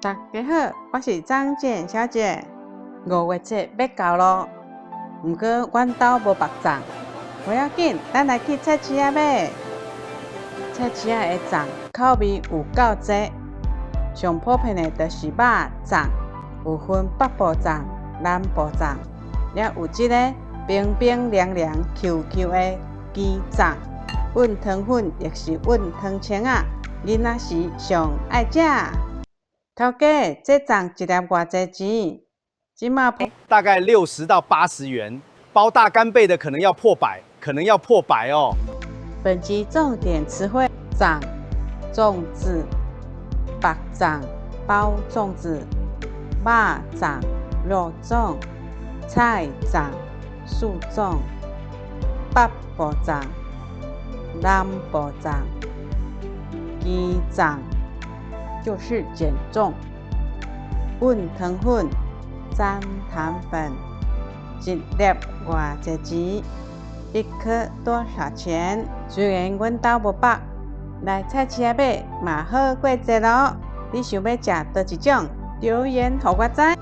大家好，我是张健小姐。5月节要到咯，不过阮家无肉粽，不要紧，咱来去菜市仔买。菜市仔的粽口味有够多，上普遍的就是肉粽，有分北部粽、南部粽，也有这个冰冰凉凉、Q Q 的鸡粽。混汤粉亦是混汤青仔，囡仔时上爱食。头家，这粽一粒偌济钱？即马大概60到80元，包大干贝的可能要破百，可能要破百哦。本集重点词汇：粽、粽子、白粽、包粽子、肉粽、肉粽、菜粽、素粽、北部粽、南部粽、鸡粽，就是减重。混汤粉、沾糖粉，一粒偌济钱？一颗多少钱？虽然阮家无肉，来菜市仔买嘛好过节咯。你想要食倒一种？留言互我知。